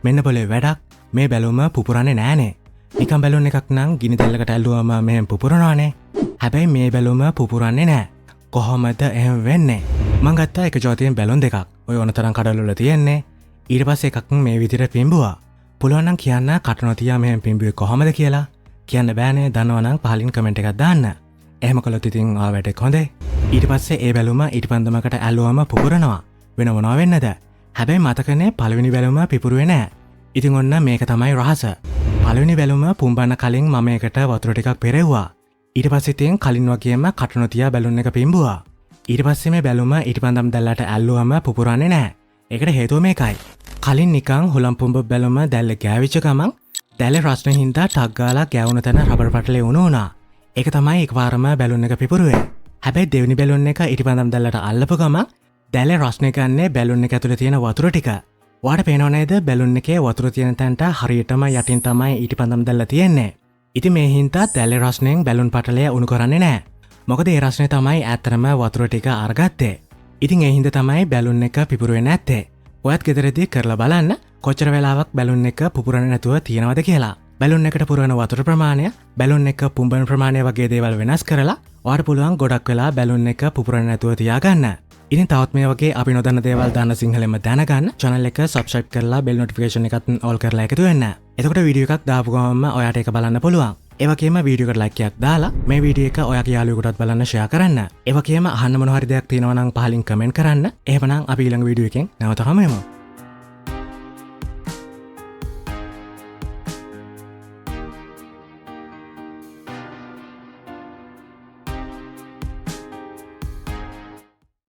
මෙන්න පොලේ වැඩක් මේ බැලුම පුපුරන්නේ නෑනේ. නිකන් බැලුන් එකක් නම් ගිනි තැල්ලකට ඇල්ලුවම මෙහෙම පුපුරනවානේ. හැබැයි මේ බැලුම පුපුරන්නේ නෑ. කොහොමද එහෙම වෙන්නේ? මං ගත්තා එක ජාතියෙන් බැලුන් දෙකක්. ඔය ඕන තරම් කඩවල තියෙන්නේ. ඊට පස්සේ එකක් මේ විදිහට පිඹුවා. පුළුවන් නම් කියන්න කට නොතියා මෙහෙම පිඹුවේ කොහමද කියලා? කියන්න බෑනේ. දන්නවනම් පහලින් කමෙන්ට් එකක් දාන්න. එහෙම කළොත් ඉතින් ආවැටෙක් හොඳේ. ඊට පස්සේ ඒ බැලුම ඊටපන්දමකට ඇල්ලුවම පුපුරනවා. වෙන මොනවා වෙන්නද? හැබැයි මතකනේ පළවෙනි බැලුම පිපුරුවේ නෑ. ඉතින් ඔන්න මේක තමයි රහස. පළවෙනි බැලුම පුම්බන්න කලින් මම ඒකට වතුර ටිකක් පෙරෙව්වා. ඊට පස්සේ ඉතින් කලින් වගේම කට නොතියා බැලුන් එක පිඹුවා. ඊට පස්සේ මේ බැලුම ඊටපන්දම් දැල්ලට ඇල්ලුවම පුපුරන්නේ නෑ. ඒකට හේතුව මේකයි. කලින් නිකන් හුලම් පුම්බ බැලුම දැල්ල ගෑවිච්ච ගමන් දැල්ලේ රස්නේ හින්දා ටක් ගාලා ගෑවුන තැන රබර් පටලේ වුණා. ඒක තමයි එකපාරම බැලුන් එක පිපුරුවේ. හැබැයි දෙවෙනි බැලුන් එක ඊටපන්දම් දැල්ලට අල්ලපු ගමන් දැල්ලේ රස්නේ ගන්නේ බැලුන් එක ඇතුලේ තියෙන වතුර ටික. ඔයාලට පේනව නේද බැලුන් එකේ වතුර තියෙන තැනට හරියටම යටින් තමයි ඊටපන්දම් දැල්ල තියෙන්නේ. ඉතින් මේ හින්දා දැල්ලේ රස්නෙන් බැලුන් පටලය උණු කරන්නේ නැහැ. මොකද ඒ රස්නේ තමයි ඇත්තටම වතුර ටික අරගත්තේ. ඉතින් ඒ හින්දා තමයි බැලුන් එක පිපුරුවේ නැත්තේ. ඔයත් ගෙදරදී කරලා බලන්න කොච්චර වෙලාවක් බැලුන් එක පුපුරන්නේ නැතුව තියනවද කියලා. බැලුන් එකට පුරවන වතුර ප්‍රමාණය, බැලුන් එක පුම්බන ප්‍රමාණය වගේ දේවල් වෙනස් කරලා ඔයාලට පුළුවන් ගොඩක් වෙලා බැලුන් එක පුපුරන්නේ නැතුව තියාගන්න. ඉතින් තවත් මේ වගේ අපි නොදන්න දේවල් දාන්න සිංහලෙන්ම දැනගන්න channel එක subscribe කරලා bell notification එකත් all කරලා එකතු වෙන්න. එතකොට වීඩියෝ එකක් දාපු ගමන්ම ඔයාට ඒක බලන්න පුළුවන්. ඒ වගේම වීඩියෝ එකට like එකක් දාලා මේ වීඩියෝ එක ඔයාගේ යාළුවෙකුටත් බලන්න share කරන්න. ඒ වගේම අහන්න මොන හරි දෙයක් තියෙනවා නම් පහලින් comment කරන්න. එහෙමනම් අපි ඊළඟ වීඩියෝ එකෙන් නැවත හමු වෙමු.